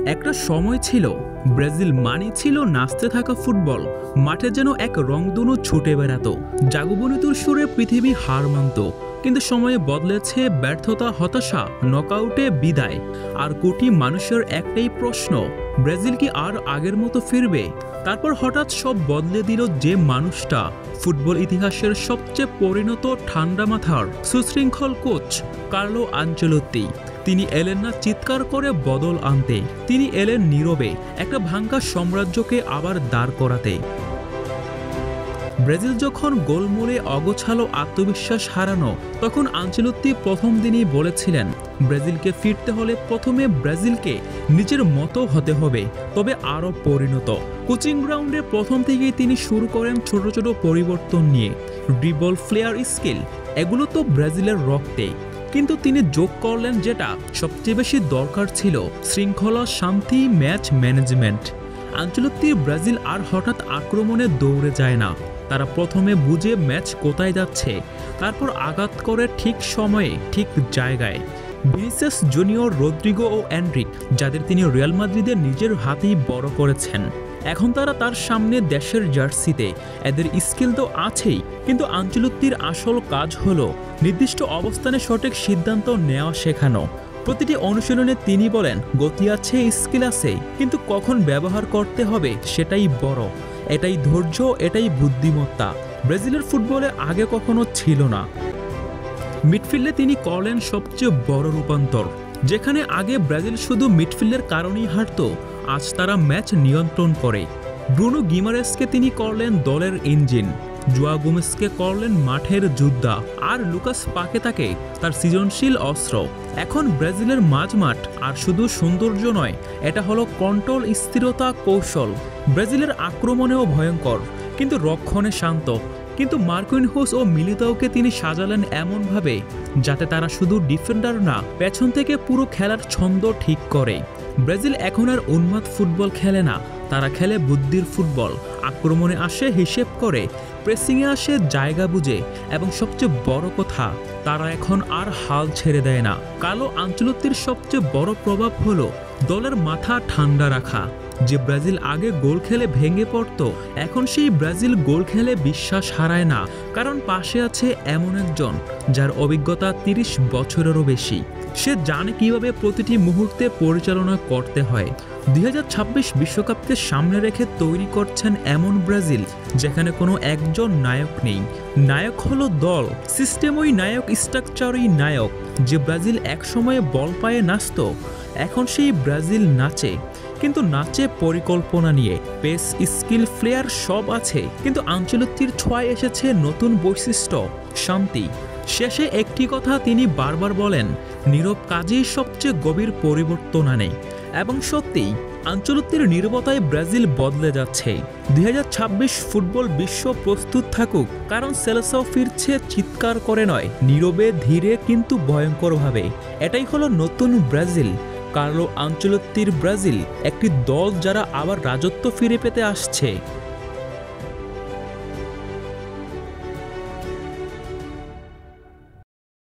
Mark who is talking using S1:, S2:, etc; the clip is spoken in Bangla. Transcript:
S1: একটা সময় ছিল ব্রাজিল মানে ছিল নাচতে থাকা ফুটবল, মাঠে যেন এক রংধনু ছুটে বেড়াতো, জাগুবনিতুর সুরে পৃথিবী হার মানত। কিন্তু সময়ে বদলেছে ব্যর্থতা, হতাশা, নকআউটে বিদায়। আর কোটি মানুষের একটাই প্রশ্ন, ব্রাজিল কি আর আগের মতো ফিরবে? তারপর হঠাৎ সব বদলে দিল যে মানুষটা, ফুটবল ইতিহাসের সবচেয়ে পরিণত ঠান্ডা মাথার সুশৃঙ্খল কোচ কার্লো আনচেলত্তি। তিনি এলেন না চিৎকার করে বদল আনতে, তিনি এলেন নীরবে একটা ভাঙ্গা সাম্রাজ্যকে আবার দাঁড় করাতে। ব্রাজিল যখন গোলমোলে অগোছালো আত্মবিশ্বাস হারানো, তখন আনচেলত্তি প্রথম দিনই বলেছিলেন, ব্রাজিলকে ফিরতে হলে প্রথমে ব্রাজিলকে নিজের মতো হতে হবে, তবে আরও পরিণত। কোচিং গ্রাউন্ডে প্রথম থেকেই তিনি শুরু করেন ছোট ছোট পরিবর্তন নিয়ে। ড্রিবল, ফ্লেয়ার, স্কিল, এগুলো তো ব্রাজিলের রক্তে। কিন্তু তিনি যোগ করলেন যেটা সবচেয়ে বেশি দরকার ছিল, শৃঙ্খলা, শান্তি, ম্যাচ ম্যানেজমেন্ট। আনচেলত্তির ব্রাজিল আর হঠাৎ আক্রমণে দৌড়ে যায় না। তারা প্রথমে বুঝে ম্যাচ কোথায় যাচ্ছে, তারপর আঘাত করে ঠিক সময়ে ঠিক জায়গায়। ভিনিসিয়াস জুনিয়র, রদ্রিগো ও এনরিক, যাদের তিনি রিয়াল মাদ্রিদে নিজের হাতেই বড় করেছেন, এখন তারা তার সামনে দেশের জার্সিতে। এদের স্কিল তো আছেই, কিন্তু আনচেলত্তির আসল কাজ হলো নির্দিষ্ট অবস্থানে সঠিক সিদ্ধান্ত নেওয়া শেখানো। প্রতিটি অনুশীলনে তিনি বলেন, গতি আছে, স্কিল আছে, কিন্তু কখন ব্যবহার করতে হবে সেটাই বড়। এটাই ধৈর্য, এটাই বুদ্ধিমত্তা। ব্রাজিলের ফুটবলে আগে কখনো ছিল না। মিডফিল্ডে তিনি করলেন সবচেয়ে বড় রূপান্তর। যেখানে আগে ব্রাজিল শুধু মিডফিল্ডের কারণেই হারত, আজ তারা ম্যাচ নিয়ন্ত্রণ করে। ব্রুনো গিমারেসকে তিনি করলেন দলের ইঞ্জিন, জোয়া গোমেজকে করলেন মাঠের যোদ্ধা, আর লুকাস পাকেতাকে তার সৃজনশীল অস্ত্র। এখন ব্রাজিলের মাঝমাঠ আর শুধু সৌন্দর্য নয়, এটা হলো কন্ট্রোল, স্থিরতা, কৌশল। ব্রাজিলের আক্রমণেও ভয়ঙ্কর, কিন্তু রক্ষণে শান্ত। কিন্তু মার্কুইনহোস ও মিলিতাওকে তিনি সাজালেন এমনভাবে যাতে তারা শুধু ডিফেন্ডার না, পেছন থেকে পুরো খেলার ছন্দ ঠিক করে। ব্রাজিল এখন আর উন্মাদ ফুটবল খেলে না, তারা খেলে বুদ্ধির ফুটবল। আক্রমণে আসে হিসেব করে, প্রেসিংয়ে আসে জায়গা বুঝে, এবং সবচেয়ে বড় কথা, তারা এখন আর হাল ছেড়ে দেয় না। কার্লো আনচেলত্তির সবচেয়ে বড় প্রভাব হলো দলের মাথা ঠান্ডা রাখা। যে ব্রাজিল আগে গোল খেলে ভেঙে পড়ত, এখন সেই ব্রাজিল গোল খেলে বিশ্বাস হারায় না, কারণ পাশে আছে এমন একজন যার অভিজ্ঞতা 30 বছরেরও বেশি। সে জানে কিভাবে প্রতিটি মুহূর্তে পরিচালনা করতে হয়। 2026 বিশ্বকাপকে সামনে রেখে তৈরি করছেন এমন ব্রাজিল যেখানে কোনো একজন নায়ক নেই। নায়ক হলো দল, সিস্টেমই নায়ক, স্ট্রাকচারই নায়ক। যে ব্রাজিল একসময়ে বল পায়ে নাচত, এখন সেই ব্রাজিল নাচে, কিন্তু নাচে পরিকল্পনা নিয়ে। পেস, স্কিল, ফ্লেয়ার সব আছে, কিন্তু আনচেলত্তির ছোঁয়ায় এসেছে নতুন বৈশিষ্ট্য, শান্তি। শেষে একটি কথা তিনি বারবার বলেন, নীরব কাজেই সবচেয়ে গভীর পরিবর্তন আনে। এবং সত্যিই আনচেলত্তির নীরবতায় ব্রাজিল বদলে যাচ্ছে। 2026 ফুটবল বিশ্ব প্রস্তুত থাকুক, কারণ সেলেসাও ফিরছে চিৎকার করে নয়, নীরবে, ধীরে, কিন্তু ভয়ঙ্করভাবে। এটাই হলো নতুন ব্রাজিল, কার্লো আনচেলত্তির ব্রাজিল, একটি দল যারা আবার রাজত্ব ফিরে পেতে আসছে।